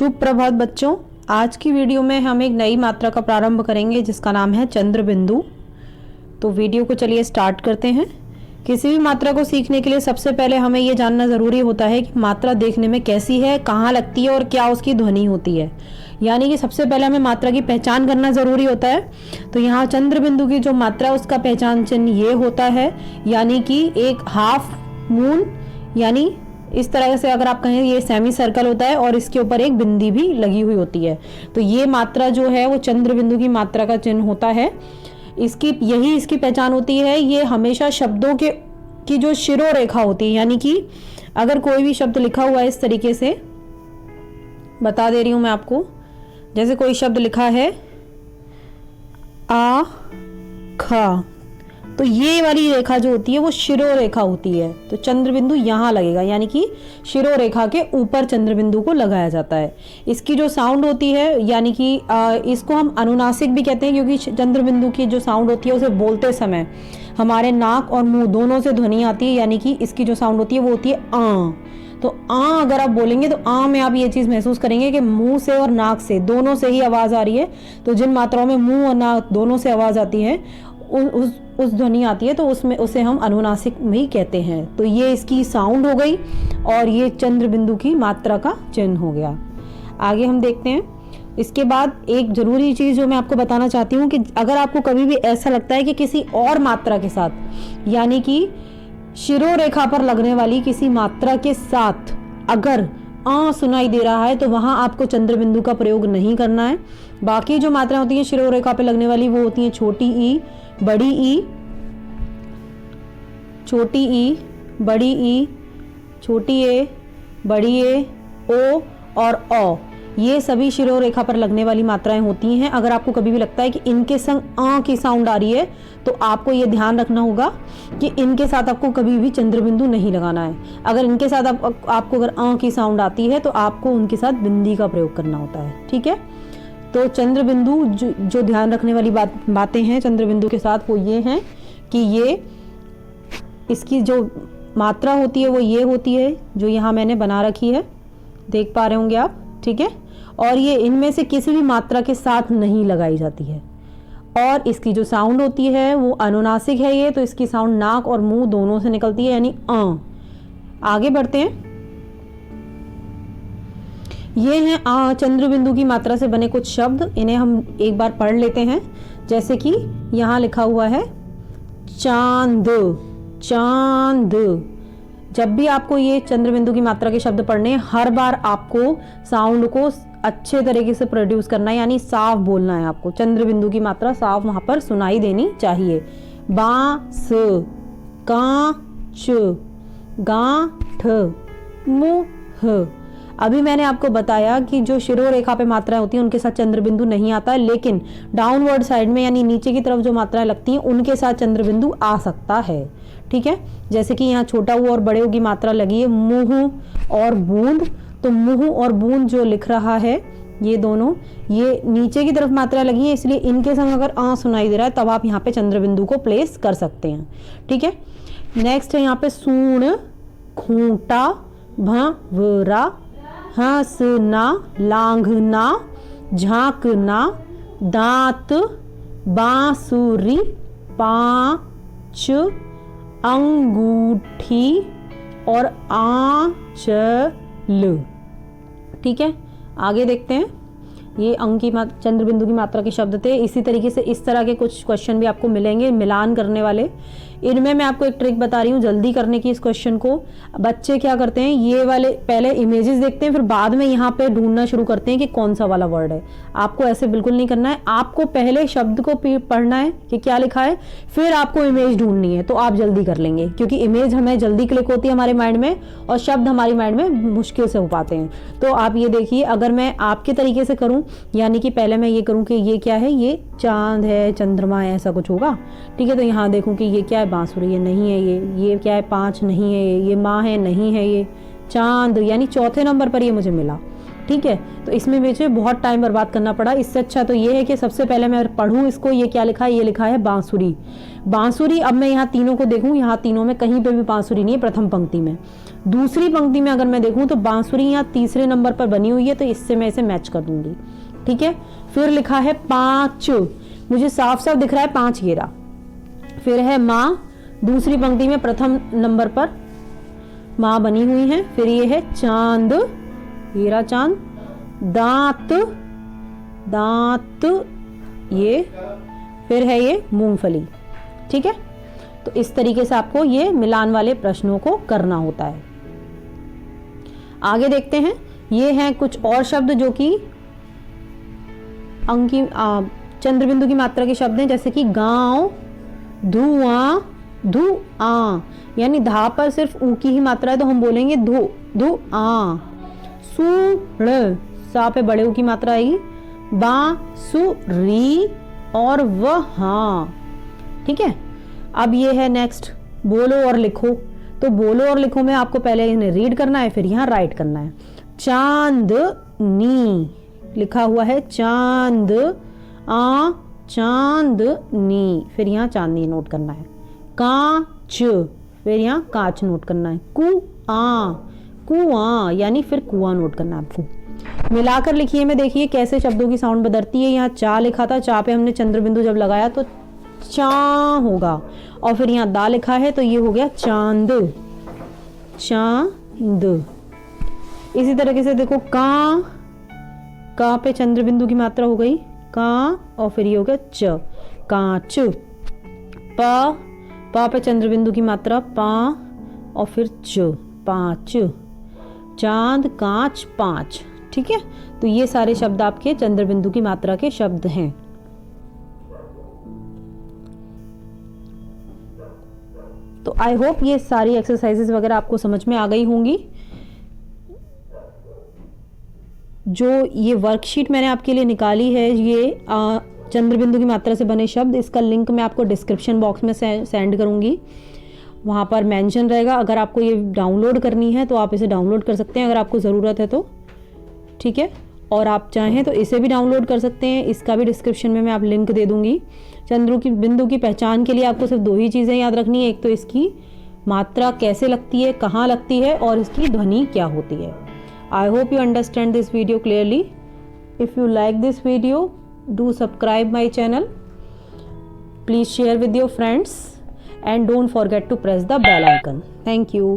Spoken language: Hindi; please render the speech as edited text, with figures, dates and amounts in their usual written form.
शुभ प्रभात बच्चों। आज की वीडियो में हम एक नई मात्रा का प्रारंभ करेंगे जिसका नाम है चंद्र बिंदु। तो वीडियो को चलिए स्टार्ट करते हैं। किसी भी मात्रा को सीखने के लिए सबसे पहले हमें ये जानना ज़रूरी होता है कि मात्रा देखने में कैसी है, कहाँ लगती है और क्या उसकी ध्वनि होती है। यानी कि सबसे पहले हमें मात्रा की पहचान करना ज़रूरी होता है। तो यहाँ चंद्र बिंदु की जो मात्रा है उसका पहचान चिन्ह ये होता है, यानी कि एक हाफ मून, यानी इस तरह से अगर आप कहें ये सेमी सर्कल होता है और इसके ऊपर एक बिंदी भी लगी हुई होती है। तो ये मात्रा जो है वो चंद्र बिंदु की मात्रा का चिन्ह होता है। इसकी पहचान होती है। ये हमेशा शब्दों की जो शिरोरेखा होती है, यानी कि अगर कोई भी शब्द लिखा हुआ है इस तरीके से, बता दे रही हूं मैं आपको, जैसे कोई शब्द लिखा है आ खा, तो ये वाली रेखा जो होती है वो शिरोरेखा होती है। तो चंद्र बिंदु यहाँ लगेगा, यानी कि शिरोरेखा के ऊपर चंद्र बिंदु को लगाया जाता है। इसकी जो साउंड होती है, यानी कि इसको हम अनुनासिक भी कहते हैं, क्योंकि चंद्र बिंदु की जो साउंड होती है उसे बोलते समय हमारे नाक और मुंह दोनों से ध्वनि आती है, यानी कि इसकी जो साउंड होती है वो होती है आ। तो आ अगर आप बोलेंगे तो आ में आप ये चीज़ महसूस करेंगे कि मुंह से और नाक से दोनों से ही आवाज़ आ रही है। तो जिन मात्राओं में मुंह और नाक दोनों से आवाज़ आती है उस ध्वनि आती है, तो उसमें उसे हम अनुनासिक भी कहते हैं। तो ये इसकी साउंड हो गई और ये चंद्र बिंदु की मात्रा का चिन्ह हो गया। आगे हम देखते हैं। इसके बाद एक जरूरी चीज़ जो मैं आपको बताना चाहती हूँ कि अगर आपको कभी भी ऐसा लगता है कि किसी और मात्रा के साथ, यानी कि शिरोरेखा पर लगने वाली किसी मात्रा के साथ अगर आ सुनाई दे रहा है, तो वहां आपको चंद्र बिंदु का प्रयोग नहीं करना है। बाकी जो मात्राएं होती हैं शिरोरेखा पर लगने वाली वो होती हैं छोटी ई, बड़ी ई, छोटी ई, बड़ी ई, छोटी ए, बड़ी ए, ओ और औ। ये सभी शिरोरेखा पर लगने वाली मात्राएं होती हैं। अगर आपको कभी भी लगता है कि इनके संग आ की साउंड आ रही है, तो आपको ये ध्यान रखना होगा कि इनके साथ आपको कभी भी चंद्र बिंदु नहीं लगाना है। अगर इनके साथ आपको अगर आ की साउंड आती है तो आपको उनके साथ बिंदी का प्रयोग करना होता है। ठीक है। तो चंद्र बिंदु जो ध्यान रखने वाली बातें हैं चंद्र बिंदु के साथ वो ये हैं कि ये इसकी जो मात्रा होती है वो ये होती है जो यहाँ मैंने बना रखी है, देख पा रहे होंगे आप। ठीक है। और ये इनमें से किसी भी मात्रा के साथ नहीं लगाई जाती है। और इसकी जो साउंड होती है वो अनुनासिक है ये, तो इसकी साउंड नाक और मुंह दोनों से निकलती है, यानी आ। आगे बढ़ते हैं। ये हैं चंद्र बिंदु की मात्रा से बने कुछ शब्द, इन्हें हम एक बार पढ़ लेते हैं। जैसे कि यहाँ लिखा हुआ है चांद, चांद। जब भी आपको ये चंद्र बिंदु की मात्रा के शब्द पढ़ने हैं, हर बार आपको साउंड को अच्छे तरीके से प्रोड्यूस करना है, यानी साफ बोलना है आपको। चंद्र बिंदु की मात्रा साफ वहां पर सुनाई देनी चाहिए। बांस, कांच, गांठ, मुह। अभी मैंने आपको बताया कि जो शिरोरेखा पे मात्राएं होती हैं उनके साथ चंद्र बिंदु नहीं आता है, लेकिन डाउनवर्ड साइड में यानी नीचे की तरफ जो मात्राएं लगती हैं उनके साथ चंद्र बिंदु आ सकता है। ठीक है। जैसे कि यहाँ छोटा ऊ और बड़े ऊ की मात्रा लगी है मुंह और बूंद, तो मुंह और बूंद जो लिख रहा है ये दोनों, ये नीचे की तरफ मात्रा लगी है, इसलिए इनके संग अगर आ सुनाई दे रहा है तब आप यहाँ पे चंद्र बिंदु को प्लेस कर सकते हैं। ठीक है। नेक्स्ट है यहाँ पे सूण, खूंटा, भंवरा, हंसना, लांघना, झांकना, दांत, बांसुरी, पांच, अंगूठी और आंचल। ठीक है। आगे देखते हैं। ये अंक की चंद्र बिंदु की मात्रा के शब्द थे। इसी तरीके से इस तरह के कुछ क्वेश्चन भी आपको मिलेंगे मिलान करने वाले। इनमें मैं आपको एक ट्रिक बता रही हूँ जल्दी करने की। इस क्वेश्चन को बच्चे क्या करते हैं, ये वाले पहले इमेजेस देखते हैं, फिर बाद में यहाँ पे ढूंढना शुरू करते हैं कि कौन सा वाला वर्ड है। आपको ऐसे बिल्कुल नहीं करना है। आपको पहले शब्द को पढ़ना है कि क्या लिखा है, फिर आपको इमेज ढूंढनी है, तो आप जल्दी कर लेंगे, क्योंकि इमेज हमें जल्दी क्लिक होती है हमारे माइंड में और शब्द हमारी माइंड में मुश्किल से हो पाते हैं। तो आप ये देखिए, अगर मैं आपके तरीके से करूँ, यानी कि पहले मैं ये करूँ कि ये क्या है, ये चांद है, चंद्रमा है, ऐसा कुछ होगा। ठीक है। तो यहाँ देखूँ कि ये क्या है, बांसुरी, ये नहीं है, ये क्या है, पांच नहीं है, ये माँ है, नहीं है, ये चांद, यानी चौथे नंबर पर ये मुझे मिला। ठीक है। तो इसमें मुझे बहुत टाइम बर्बाद करना पड़ा। इससे अच्छा तो ये है कि सबसे पहले मैं पढ़ूँ इसको। ये क्या लिखा है? ये लिखा है बांसुरी। बांसुरी। अब मैं यहाँ तीनों को देखूँ, यहाँ तीनों में कहीं पे भी बांसुरी नहीं है प्रथम पंक्ति में। दूसरी पंक्ति में अगर मैं देखूँ तो बांसुरी यहाँ तीसरे नंबर पर बनी हुई है, तो इससे मैं इसे मैच कर दूंगी। ठीक है। फिर लिखा है 5, मुझे साफ साफ दिख रहा है 5 घेरा। फिर है माँ, दूसरी पंक्ति में प्रथम नंबर पर माँ बनी हुई है। फिर ये है चांद, हीरा चांद। दांत, दांत ये। फिर है ये मूंगफली। ठीक है। तो इस तरीके से आपको ये मिलान वाले प्रश्नों को करना होता है। आगे देखते हैं। ये हैं कुछ और शब्द जो कि चंद्रबिंदु की मात्रा के शब्द हैं, जैसे कि गांव, धुआं, धुआं, यानी धा पर सिर्फ ऊ की ही मात्रा है तो हम बोलेंगे धु, धुआं। सुड़, सा पे बड़े ऊ की मात्रा आएगी। बांसुरी और वहां। ठीक है। अब ये है नेक्स्ट, बोलो और लिखो। तो बोलो और लिखो में आपको पहले इन्हें रीड करना है, फिर यहाँ राइट करना है। चांदनी लिखा हुआ है, चांद आ चांदनी, फिर यहाँ चांदनी नोट करना है। कांच, फिर यहाँ कांच नोट करना है। कुआं, कुआं यानी फिर कुआं नोट करना है आपको। मिलाकर लिखिए में देखिए कैसे शब्दों की साउंड बदलती है। यहाँ चा लिखा था, चा पे हमने चंद्रबिंदु जब लगाया तो चा होगा, और फिर यहाँ दा लिखा है तो ये हो गया चांद, चांद। इसी तरीके से देखो का पे चंद्रबिंदु की मात्रा हो गई का, और फिर ये हो गया च, कांच। पा पे चंद्रबिंदु की मात्रा पा, और फिर च, पांच। चांद, कांच, 5। ठीक है। तो ये सारे शब्द आपके चंद्रबिंदु की मात्रा के शब्द हैं। तो आई होप ये सारी एक्सरसाइजेस वगैरह आपको समझ में आ गई होंगी। जो ये वर्कशीट मैंने आपके लिए निकाली है, ये चंद्रबिंदु की मात्रा से बने शब्द, इसका लिंक मैं आपको डिस्क्रिप्शन बॉक्स में सेंड करूंगी। वहाँ पर मेंशन रहेगा। अगर आपको ये डाउनलोड करनी है तो आप इसे डाउनलोड कर सकते हैं, अगर आपको ज़रूरत है तो। ठीक है। और आप चाहें तो इसे भी डाउनलोड कर सकते हैं, इसका भी डिस्क्रिप्शन में मैं आप लिंक दे दूँगी। चंद्रबिंदु की पहचान के लिए आपको सिर्फ 2 ही चीज़ें याद रखनी है। एक तो इसकी मात्रा कैसे लगती है, कहाँ लगती है, और इसकी ध्वनि क्या होती है। I hope you understand this video clearly. If you like this video, do subscribe my channel. Please share with your friends and don't forget to press the bell icon. Thank you.